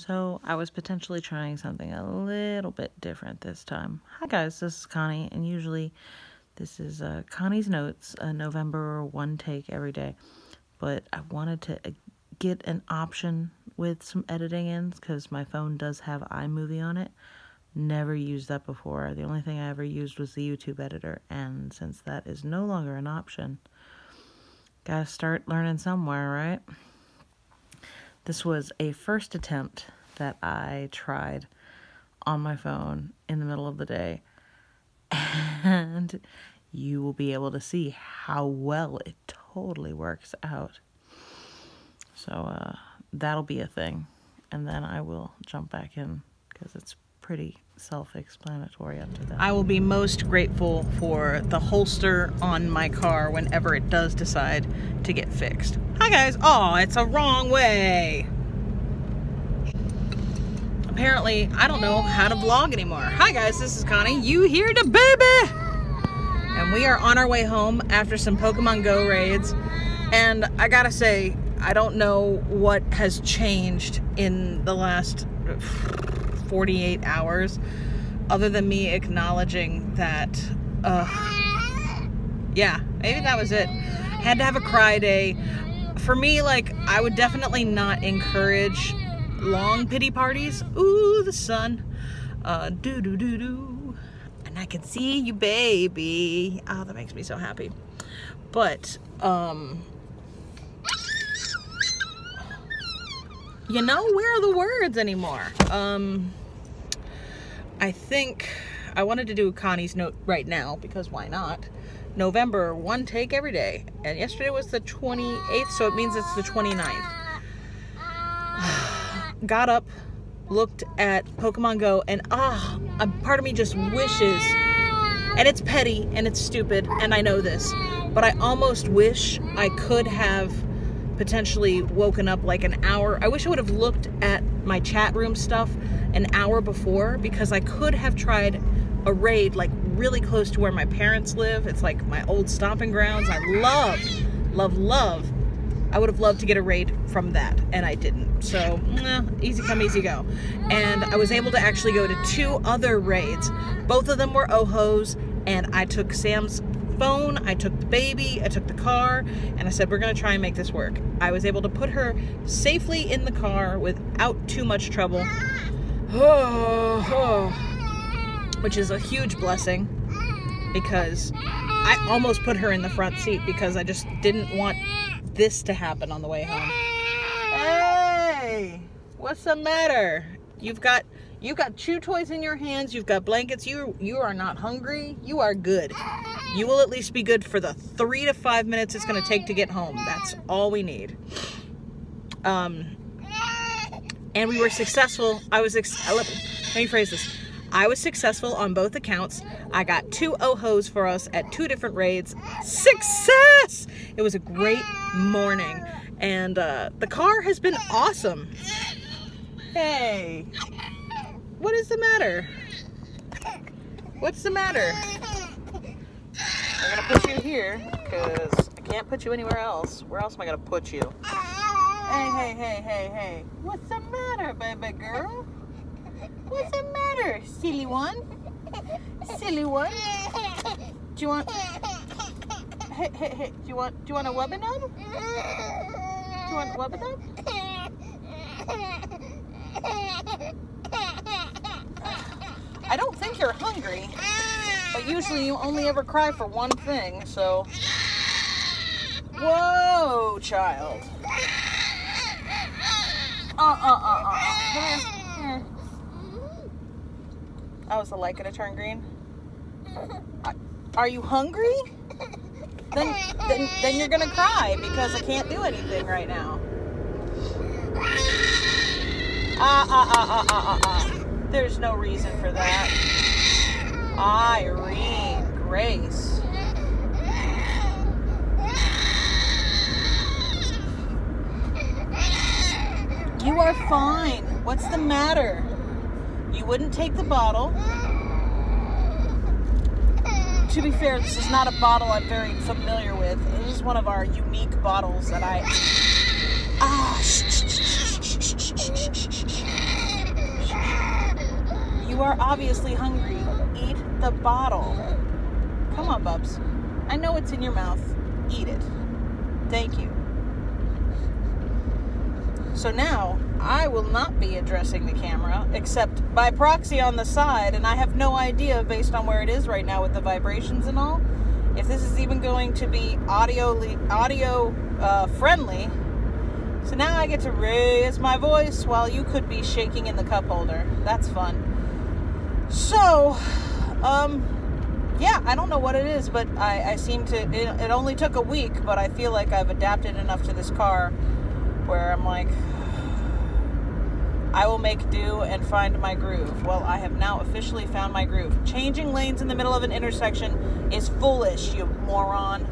So I was potentially trying something a little bit different this time. Hi guys, this is Connie, and usually this is Connie's Notes, a November one take every day. But I wanted to get an option with some editing in, because my phone does have iMovie on it. Never used that before. The only thing I ever used was the YouTube editor, and since that is no longer an option, gotta start learning somewhere, right? This was a first attempt that I tried on my phone in the middle of the day, and you will be able to see how well it totally works out. So that'll be a thing, and then I will jump back in because it's pretty self-explanatory after that. I will be most grateful for the holster on my car whenever it does decide to get fixed. Hi guys! Oh, it's a wrong way! Apparently, I don't know how to vlog anymore. Hi guys, this is Connie. You hear the baby! And we are on our way home after some Pokemon Go raids. And I gotta say, I don't know what has changed in the last 48 hours other than me acknowledging that, yeah, maybe that was it. Had to have a cry day. For me, like, I would definitely not encourage long pity parties. Ooh, the sun. Do-do-do-do. And I can see you, baby. Oh, that makes me so happy. But, you know, where are the words anymore? I think I wanted to do Connie's Note right now, because why not? November, one take every day. And yesterday was the 28th, so it means it's the 29th. Got up, looked at Pokemon Go, and a part of me just wishes, and it's petty and it's stupid, and I know this, but I almost wish I could have potentially woken up like an hour. I wish I would have looked at my chat room stuff an hour before, because I could have tried a raid like really close to where my parents live. It's like my old stomping grounds. I love. I would have loved to get a raid from that, and I didn't. So, easy come, easy go. And I was able to actually go to 2 other raids. Both of them were OHOs, and I took Sam's phone, I took the baby, I took the car, and I said, we're gonna try and make this work. I was able to put her safely in the car without too much trouble, which is a huge blessing, because I almost put her in the front seat because I just didn't want this to happen on the way home. Hey, what's the matter? You've got chew toys in your hands, you've got blankets, you are not hungry, you are good. You will at least be good for the 3 to 5 minutes it's going to take to get home. That's all we need. And we were successful. Let me phrase this. I was successful on both accounts. I got 2 OHOs for us at 2 different raids. Success! It was a great morning. And the car has been awesome. Hey. What is the matter? What's the matter? I'm gonna put you here because I can't put you anywhere else. Where else am I gonna put you? Hey. What's the matter, baby girl? What's the matter, silly one? Silly one? Do you want? Hey. Do you want a wubba-nub? Do you want a wubba-nub? I don't think you're hungry. But usually you only ever cry for one thing, so... Whoa, child. Here. Oh, is the light gonna turn green? Are you hungry? Then you're gonna cry, because I can't do anything right now. There's no reason for that. Irene Grace. You are fine. What's the matter? You wouldn't take the bottle. To be fair, this is not a bottle I'm very familiar with. This is one of our unique bottles that I... are obviously hungry. Eat the bottle. Come on, Bubs. I know it's in your mouth. Eat it. Thank you. So now, I will not be addressing the camera, except by proxy on the side, and I have no idea, based on where it is right now with the vibrations and all, if this is even going to be audio friendly. So now I get to raise my voice while you could be shaking in the cup holder. That's fun. So, yeah, I don't know what it is, but I seem to, it only took a week, but I feel like I've adapted enough to this car where I'm like, I will make do and find my groove. Well, I have now officially found my groove. Changing lanes in the middle of an intersection is foolish, you moron.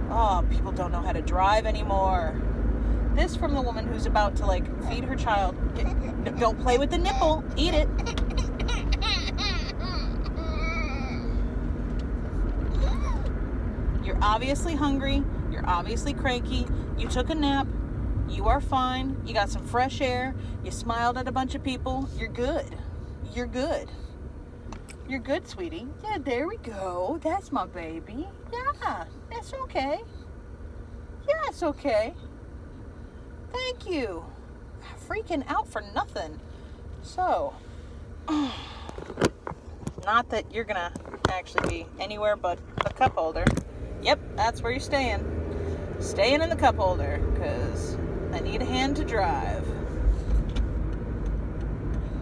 Oh, people don't know how to drive anymore. This from the woman who's about to, like, feed her child. Don't play with the nipple. Eat it. You're obviously hungry. You're obviously cranky. You took a nap. You are fine. You got some fresh air. You smiled at a bunch of people. You're good. You're good. You're good, sweetie. Yeah, there we go. That's my baby. Yeah, that's okay. Yeah, it's okay. Thank you. Freaking out for nothing. So, not that you're gonna actually be anywhere but a cup holder. Yep, that's where you're staying. Staying in the cup holder, because I need a hand to drive.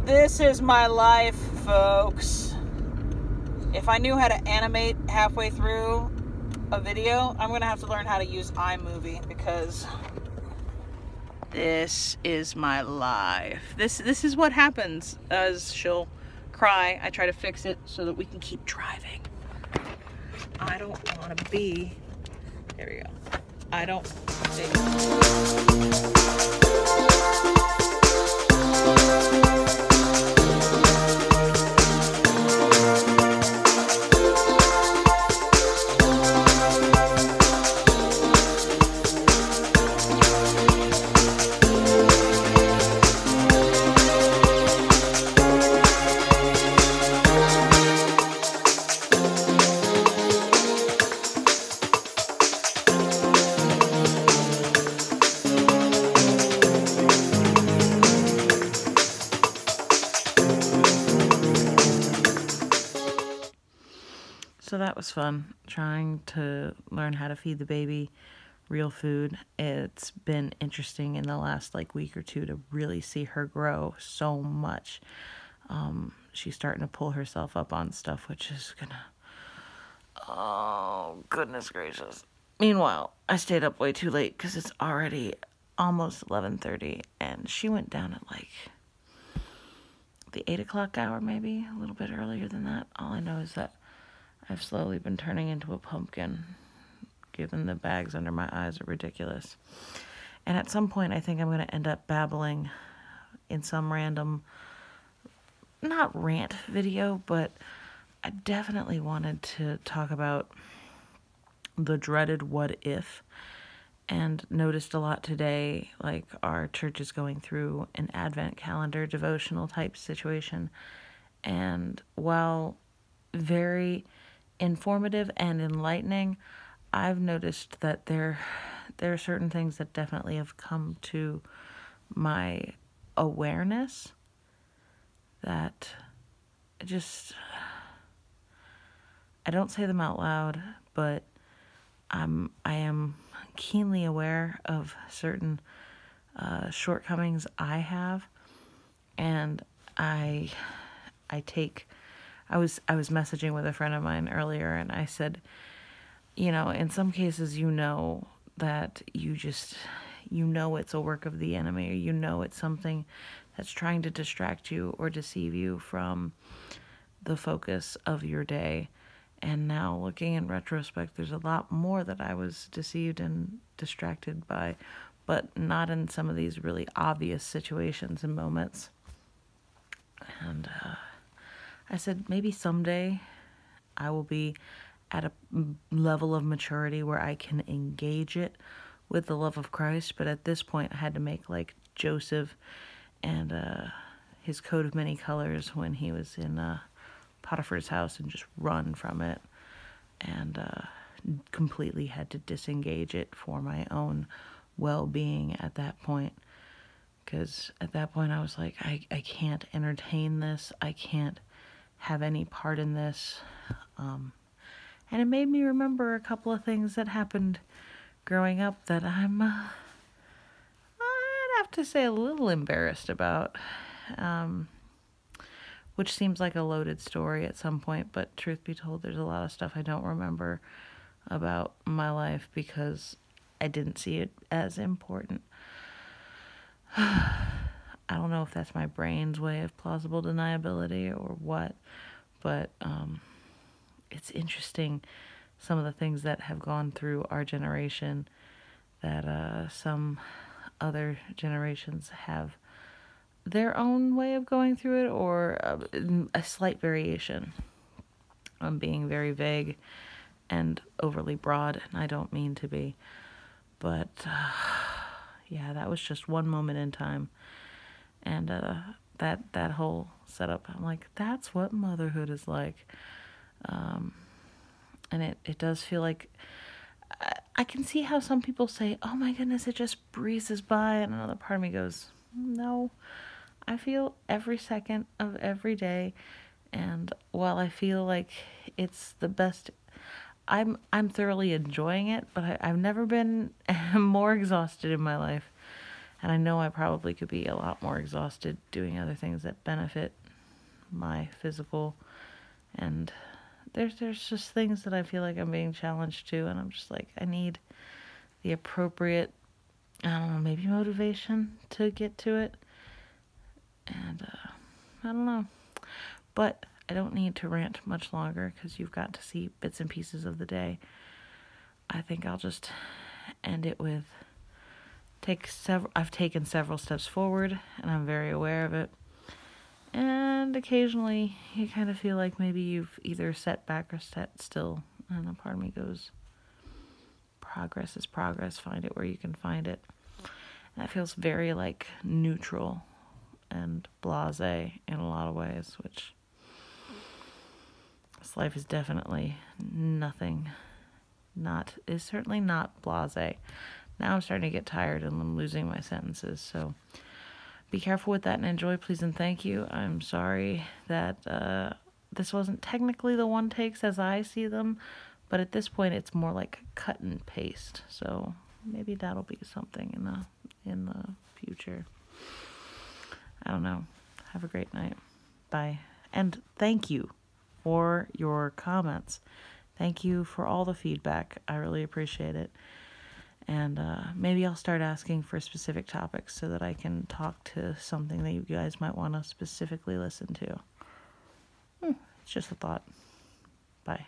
This is my life, folks. If I knew how to animate halfway through a video, I'm gonna have to learn how to use iMovie, because this is my life. This is what happens as she'll cry. I try to fix it so that we can keep driving. I don't want to be... There we go. I don't... So that was fun, trying to learn how to feed the baby real food. It's been interesting in the last week or two to really see her grow so much. She's starting to pull herself up on stuff, which is gonna... Oh, goodness gracious. Meanwhile, I stayed up way too late because it's already almost 11:30, and she went down at the 8 o'clock hour, maybe a little bit earlier than that. All I know is that I've slowly been turning into a pumpkin, given the bags under my eyes are ridiculous. And at some point, I think I'm going to end up babbling in some random, not rant video, but I definitely wanted to talk about the dreaded what if, and noticed a lot today, our church is going through an Advent calendar devotional type situation. And while very informative and enlightening, I've noticed that there are certain things that definitely have come to my awareness that I don't say them out loud, but I am keenly aware of certain shortcomings I have, and I was messaging with a friend of mine earlier, and I said, in some cases, that it's a work of the enemy, or it's something that's trying to distract you or deceive you from the focus of your day. And now, looking in retrospect, there's a lot more that I was deceived and distracted by, but not in some of these really obvious situations and moments. And I said, maybe someday I will be at a level of maturity where I can engage it with the love of Christ. But at this point, I had to make Joseph and his coat of many colors when he was in Potiphar's house and just run from it, and completely had to disengage it for my own well-being at that point. Because at that point I was like, I can't entertain this. I can't have any part in this. And it made me remember a couple of things that happened growing up that I'd have to say a little embarrassed about. Which seems like a loaded story at some point, but truth be told, there's a lot of stuff I don't remember about my life because I didn't see it as important. I don't know if that's my brain's way of plausible deniability or what, but it's interesting some of the things that have gone through our generation that some other generations have their own way of going through it, or a slight variation. I'm being very vague and overly broad, and I don't mean to be, but yeah, that was just one moment in time, and that whole setup, I'm like, that's what motherhood is like, and it does feel like, I can see how some people say, oh my goodness, it just breezes by, and another part of me goes, no, I feel every second of every day, and while I feel like it's the best, I'm thoroughly enjoying it, but I've never been more exhausted in my life, and I know I probably could be a lot more exhausted doing other things that benefit my physical, and there's just things that I feel like I'm being challenged to, and I'm just like, I need the appropriate, I don't know, maybe motivation to get to it. And I don't know, but I don't need to rant much longer because you've got to see bits and pieces of the day. I think I'll just end it with I've taken several steps forward, and I'm very aware of it. And occasionally you kind of feel like maybe you've either set back or set still, and a part of me goes, progress is progress, find it where you can find it. And that feels very like neutral and blasé in a lot of ways, which this life is definitely is certainly not blasé. Now I'm starting to get tired and I'm losing my sentences, so be careful with that and enjoy, please and thank you. I'm sorry that this wasn't technically the one takes as I see them, but at this point it's more like cut and paste, so maybe that'll be something in the future. I don't know. Have a great night. Bye. And thank you for your comments. Thank you for all the feedback. I really appreciate it. And maybe I'll start asking for specific topics so that I can talk to something that you guys might want to specifically listen to. It's just a thought. Bye.